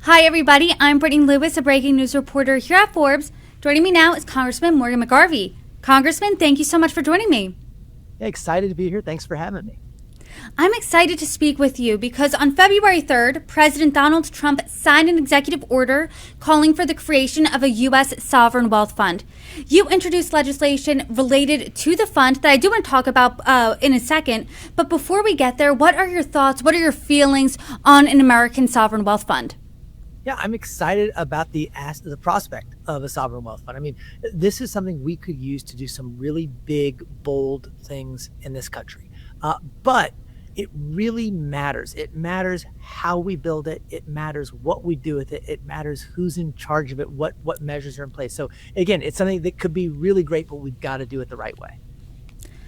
Hi, everybody. I'm Brittany Lewis, a breaking news reporter here at Forbes. Joining me now is Congressman Morgan McGarvey. Congressman, thank you so much for joining me. Yeah, excited to be here. Thanks for having me. I'm excited to speak with you because on February 3rd, President Donald Trump signed an executive order calling for the creation of a U.S. sovereign wealth fund. You introduced legislation related to the fund that I do want to talk about in a second. But before we get there, what are your thoughts? What are your feelings on an American sovereign wealth fund? Yeah, I'm excited about the prospect of a sovereign wealth fund. I mean, this is something we could use to do some really big, bold things in this country. But it really matters. It matters how we build it. It matters what we do with it. It matters who's in charge of it, what measures are in place. So again, it's something that could be really great, but we've got to do it the right way.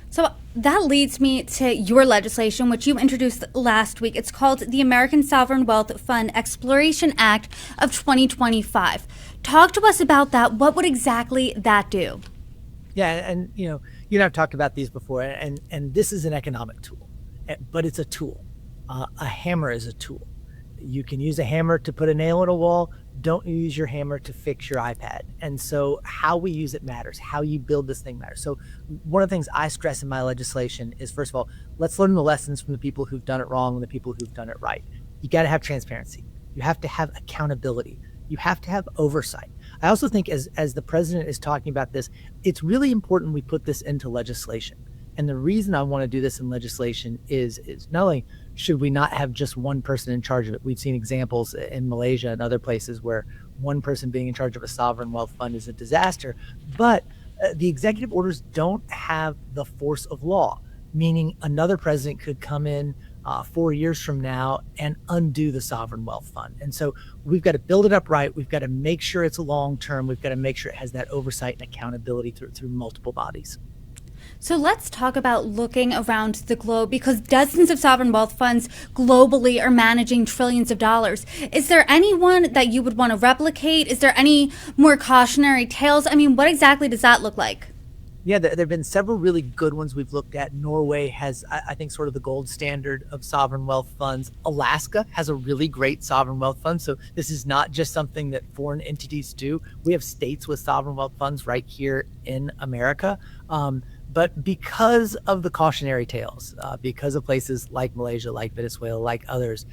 So that leads me to your legislation, which you introduced last week. It's called the American Sovereign Wealth Fund Exploration Act of 2025. Talk to us about that. What would exactly that do? Yeah, and you and I've talked about these before, and this is an economic tool, but it's a tool. A hammer is a tool. You can use a hammer to put a nail in a wall. Don't use your hammer to fix your iPad. And so how we use it matters. How you build this thing matters. So one of the things I stress in my legislation is, first of all, let's learn the lessons from the people who've done it wrong and the people who've done it right. You got to have transparency. You have to have accountability. You have to have oversight. I also think as the president is talking about this, it's really important we put this into legislation. And the reason I want to do this in legislation is not only should we not have just one person in charge of it. We've seen examples in Malaysia and other places where one person being in charge of a sovereign wealth fund is a disaster, but the executive orders don't have the force of law, meaning another president could come in 4 years from now and undo the sovereign wealth fund. And so we've got to build it up right. We've got to make sure it's a long term. We've got to make sure it has that oversight and accountability through multiple bodies. So let's talk about looking around the globe, because dozens of sovereign wealth funds globally are managing trillions of dollars. Is there anyone that you would want to replicate? Is there any more cautionary tales? I mean, what exactly does that look like? Yeah, there have been several really good ones we've looked at. Norway has, I think, sort of the gold standard of sovereign wealth funds. Alaska has a really great sovereign wealth fund. So this is not just something that foreign entities do. We have states with sovereign wealth funds right here in America. But because of the cautionary tales, because of places like Malaysia, like Venezuela, like others,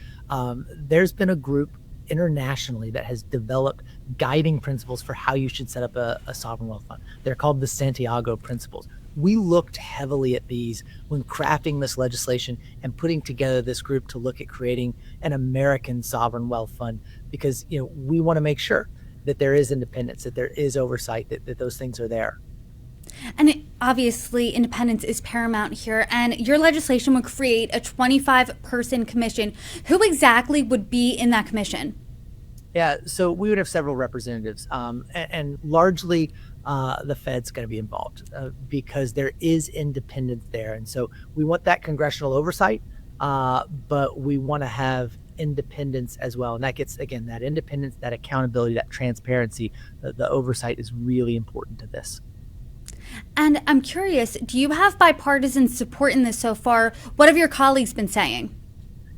there's been a group internationally that has developed guiding principles for how you should set up a sovereign wealth fund. They're called the Santiago Principles. We looked heavily at these when crafting this legislation and putting together this group to look at creating an American sovereign wealth fund, because we want to make sure that there is independence, that there is oversight, that those things are there. And obviously, independence is paramount here. And your legislation would create a 25-person commission. Who exactly would be in that commission? Yeah, so we would have several representatives, and largely the Fed's going to be involved because there is independence there. And so we want that congressional oversight, but we want to have independence as well. And that gets, again, that independence, that accountability, that transparency, the oversight is really important to this. And I'm curious, do you have bipartisan support in this so far? What have your colleagues been saying?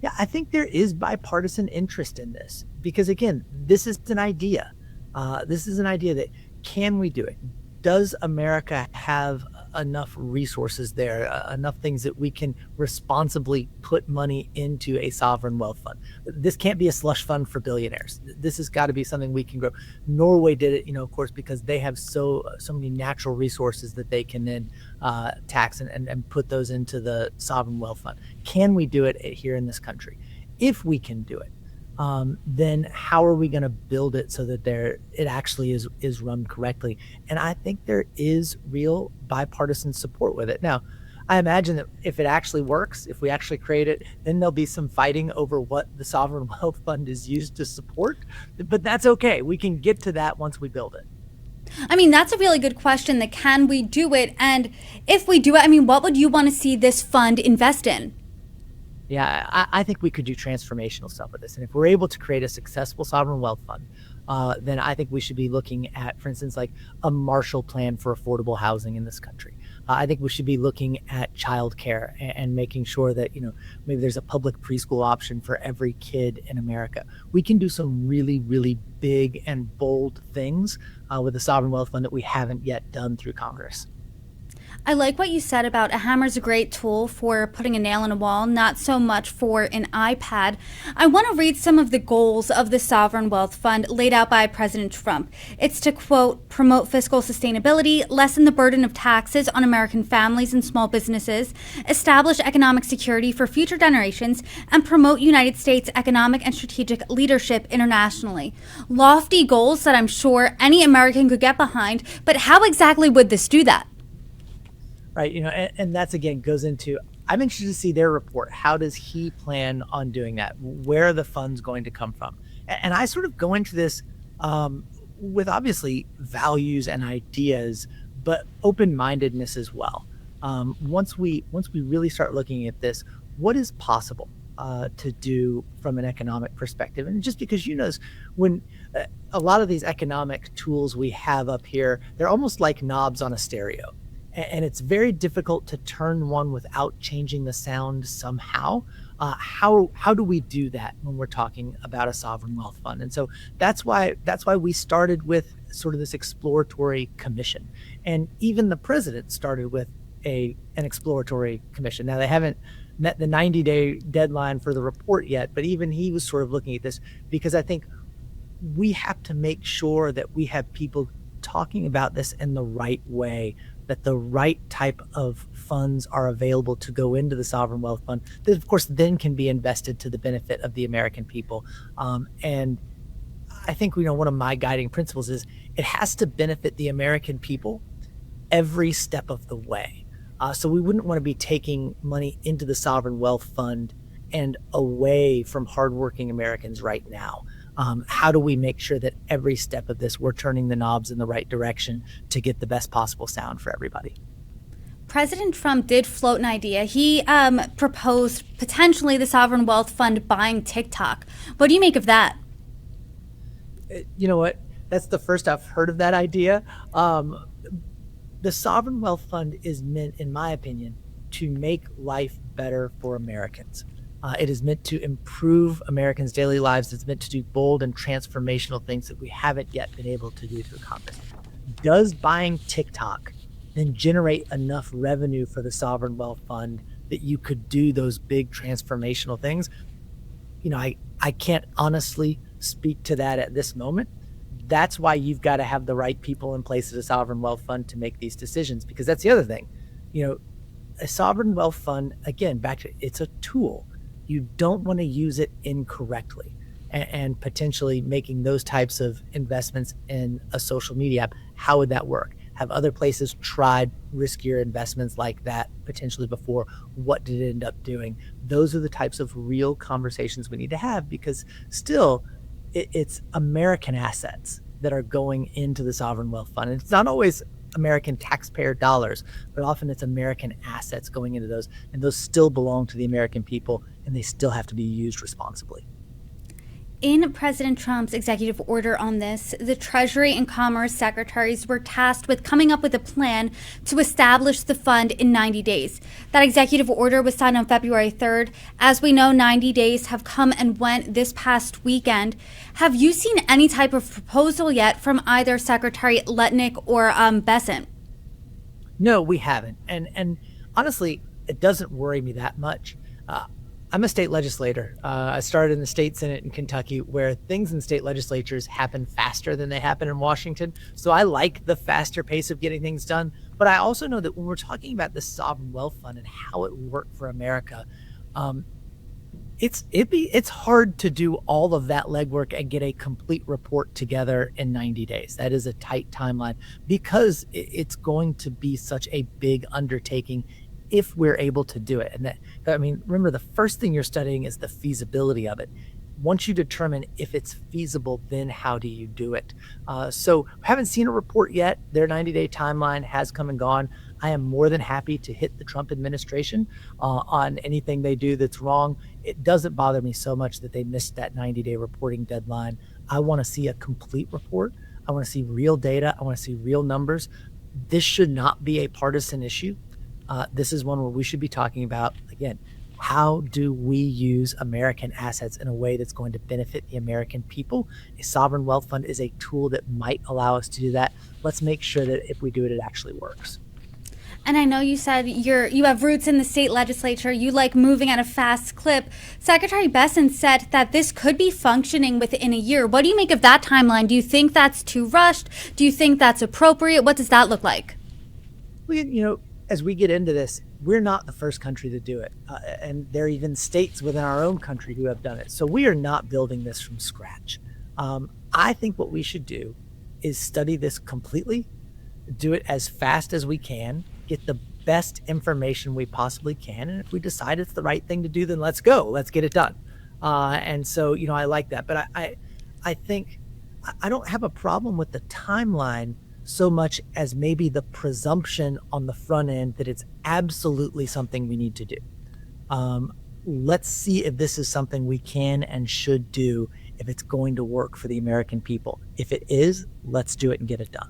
Yeah, I think there is bipartisan interest in this because, again, this is an idea. This is an idea that, can we do it? Does America have enough resources there, enough things that we can responsibly put money into a sovereign wealth fund? This can't be a slush fund for billionaires. This has got to be something we can grow. Norway did it, of course, because they have so many natural resources that they can then tax and put those into the sovereign wealth fund. Can we do it here in this country? If we can do it, then how are we going to build it so that it actually is run correctly? And I think there is real bipartisan support with it. Now, I imagine that if it actually works, if we actually create it, then there'll be some fighting over what the sovereign wealth fund is used to support. But that's okay. We can get to that once we build it. I mean, that's a really good question, that can we do it? And if we do it, I mean, what would you want to see this fund invest in? Yeah, I think we could do transformational stuff with this. And if we're able to create a successful sovereign wealth fund, then I think we should be looking at, for instance, like a Marshall Plan for affordable housing in this country. I think we should be looking at childcare and making sure that, maybe there's a public preschool option for every kid in America. We can do some really, really big and bold things with the Sovereign Wealth Fund that we haven't yet done through Congress. I like what you said about a hammer is a great tool for putting a nail in a wall, not so much for an iPad. I want to read some of the goals of the Sovereign Wealth Fund laid out by President Trump. It's to, quote, promote fiscal sustainability, lessen the burden of taxes on American families and small businesses, establish economic security for future generations, and promote United States economic and strategic leadership internationally. Lofty goals that I'm sure any American could get behind, but how exactly would this do that? Right. And that's, again, goes into, I'm interested to see their report. How does he plan on doing that? Where are the funds going to come from? And I sort of go into this with obviously values and ideas, but open-mindedness as well. Once we really start looking at this, what is possible to do from an economic perspective? And just because, when a lot of these economic tools we have up here, they're almost like knobs on a stereo. And it's very difficult to turn one without changing the sound somehow. How do we do that when we're talking about a sovereign wealth fund? And so that's why we started with sort of this exploratory commission. And even the president started with an exploratory commission. Now, they haven't met the 90-day deadline for the report yet, but even he was sort of looking at this, because I think we have to make sure that we have people talking about this in the right way, that the right type of funds are available to go into the Sovereign Wealth Fund that, of course, then can be invested to the benefit of the American people. And I think, one of my guiding principles is it has to benefit the American people every step of the way. So we wouldn't want to be taking money into the Sovereign Wealth Fund and away from hardworking Americans right now. How do we make sure that every step of this, we're turning the knobs in the right direction to get the best possible sound for everybody? President Trump did float an idea. He proposed potentially the Sovereign Wealth Fund buying TikTok. What do you make of that? You know what? That's the first I've heard of that idea. The Sovereign Wealth Fund is meant, in my opinion, to make life better for Americans. It is meant to improve Americans' daily lives. It's meant to do bold and transformational things that we haven't yet been able to do through Congress. Does buying TikTok then generate enough revenue for the Sovereign Wealth Fund that you could do those big transformational things? I can't honestly speak to that at this moment. That's why you've got to have the right people in place at a Sovereign Wealth Fund to make these decisions, because that's the other thing. A Sovereign Wealth Fund, again, it's a tool. You don't want to use it incorrectly and potentially making those types of investments in a social media app. How would that work? Have other places tried riskier investments like that potentially before? What did it end up doing? Those are the types of real conversations we need to have, because still it's American assets that are going into the Sovereign Wealth Fund. And it's not always American taxpayer dollars, but often it's American assets going into those, and those still belong to the American people, and they still have to be used responsibly. In President Trump's executive order on this, the Treasury and Commerce secretaries were tasked with coming up with a plan to establish the fund in 90 days. That executive order was signed on February 3rd. As we know, 90 days have come and went this past weekend. Have you seen any type of proposal yet from either Secretary Letnick or Bessent? No, we haven't. And honestly, it doesn't worry me that much. I'm a state legislator. I started in the state Senate in Kentucky, where things in state legislatures happen faster than they happen in Washington. So I like the faster pace of getting things done. But I also know that when we're talking about the Sovereign Wealth Fund and how it worked for America, it's hard to do all of that legwork and get a complete report together in 90 days. That is a tight timeline, because it's going to be such a big undertaking if we're able to do it. And remember, the first thing you're studying is the feasibility of it. Once you determine if it's feasible, then how do you do it? So we haven't seen a report yet. Their 90-day timeline has come and gone. I am more than happy to hit the Trump administration on anything they do that's wrong. It doesn't bother me so much that they missed that 90-day reporting deadline. I want to see a complete report. I want to see real data. I want to see real numbers. This should not be a partisan issue. This is one where we should be talking about, again, how do we use American assets in a way that's going to benefit the American people? A sovereign wealth fund is a tool that might allow us to do that. Let's make sure that if we do it, it actually works. And I know you said you have roots in the state legislature. You like moving at a fast clip. Secretary Besant said that this could be functioning within a year. What do you make of that timeline? Do you think that's too rushed? Do you think that's appropriate? What does that look like? Well, as we get into this, we're not the first country to do it. And there are even states within our own country who have done it. So we are not building this from scratch. I think what we should do is study this completely, do it as fast as we can, get the best information we possibly can. And if we decide it's the right thing to do, then let's go. Let's get it done. And so, I like that. But I think I don't have a problem with the timeline so much as maybe the presumption on the front end that it's absolutely something we need to do. Let's see if this is something we can and should do, if it's going to work for the American people. If it is, let's do it and get it done.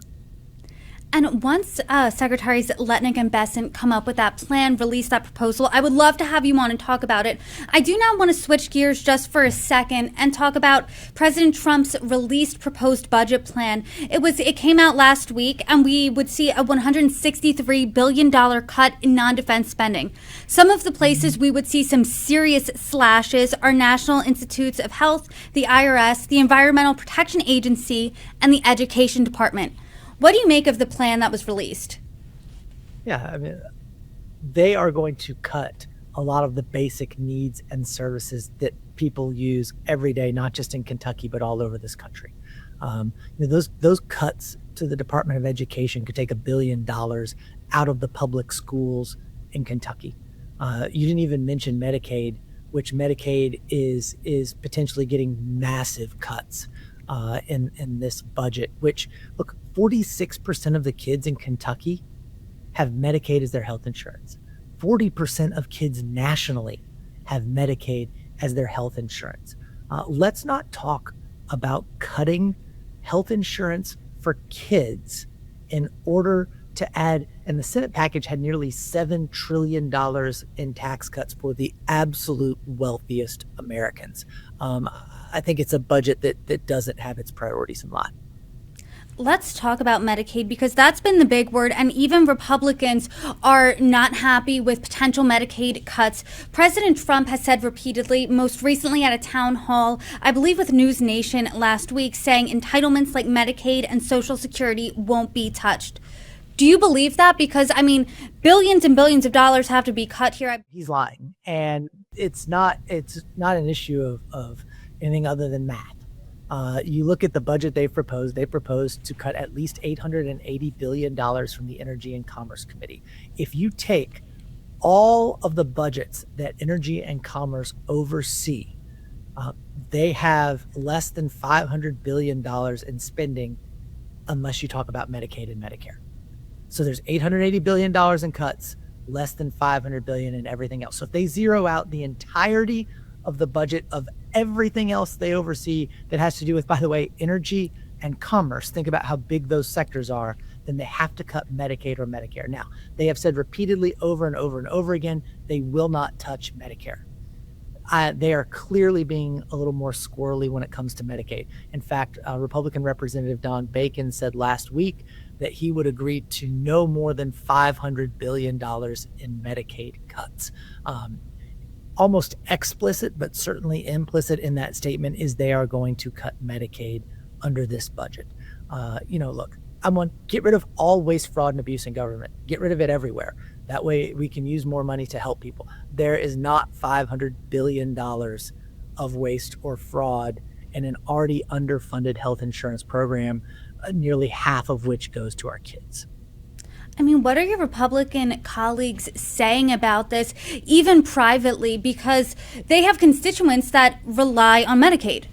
And once Secretaries Letnick and Besant come up with that plan, release that proposal, I would love to have you on and talk about it. I do now want to switch gears just for a second and talk about President Trump's released proposed budget plan. It came out last week, and we would see a $163 billion cut in non-defense spending. Some of the places we would see some serious slashes are National Institutes of Health, the IRS, the Environmental Protection Agency, and the Education Department. What do you make of the plan that was released? Yeah, they are going to cut a lot of the basic needs and services that people use every day, not just in Kentucky, but all over this country. Those cuts to the Department of Education could take $1 billion out of the public schools in Kentucky. You didn't even mention Medicaid, which Medicaid is potentially getting massive cuts in this budget, which, look, 46% of the kids in Kentucky have Medicaid as their health insurance. 40% of kids nationally have Medicaid as their health insurance. Let's not talk about cutting health insurance for kids in order to add, and the Senate package had nearly $7 trillion in tax cuts for the absolute wealthiest Americans. I think it's a budget that doesn't have its priorities in line. Let's talk about Medicaid, because that's been the big word, and even Republicans are not happy with potential Medicaid cuts. President Trump has said repeatedly, most recently at a town hall, I believe with News Nation last week, saying entitlements like Medicaid and Social Security won't be touched. Do you believe that? Because, billions and billions of dollars have to be cut here. He's lying, and it's not an issue of anything other than math. You look at the budget they proposed to cut at least $880 billion from the Energy and Commerce Committee. If you take all of the budgets that Energy and Commerce oversee, they have less than $500 billion in spending, unless you talk about Medicaid and Medicare. So there's $880 billion in cuts, less than $500 billion in everything else. So if they zero out the entirety of the budget of everything else they oversee that has to do with, by the way, energy and commerce, think about how big those sectors are, then they have to cut Medicaid or Medicare. Now, they have said repeatedly over and over and over again, they will not touch Medicare. They are clearly being a little more squirrely when it comes to Medicaid. In fact, Republican Representative Don Bacon said last week that he would agree to no more than $500 billion in Medicaid cuts. Almost explicit, but certainly implicit in that statement is they are going to cut Medicaid under this budget. Look, I'm on get rid of all waste, fraud, and abuse in government. Get rid of it everywhere. That way we can use more money to help people. There is not $500 billion of waste or fraud in an already underfunded health insurance program, nearly half of which goes to our kids. What are your Republican colleagues saying about this, even privately, because they have constituents that rely on Medicaid?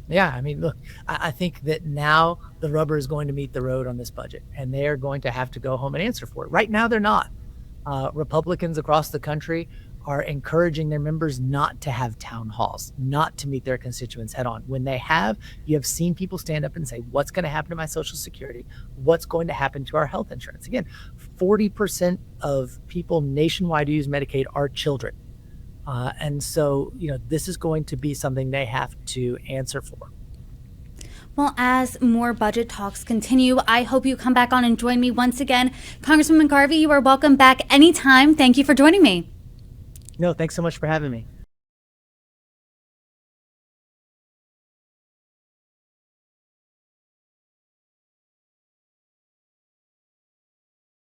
Yeah, look, I think that now the rubber is going to meet the road on this budget, and they are going to have to go home and answer for it. Right now, they're not. Republicans across the country are encouraging their members not to have town halls, not to meet their constituents head on. When they have, you have seen people stand up and say, what's going to happen to my Social Security? What's going to happen to our health insurance? Again, 40% of people nationwide who use Medicaid are children. And so, this is going to be something they have to answer for. Well, as more budget talks continue, I hope you come back on and join me once again. Congressman McGarvey, you are welcome back anytime. Thank you for joining me. No, thanks so much for having me.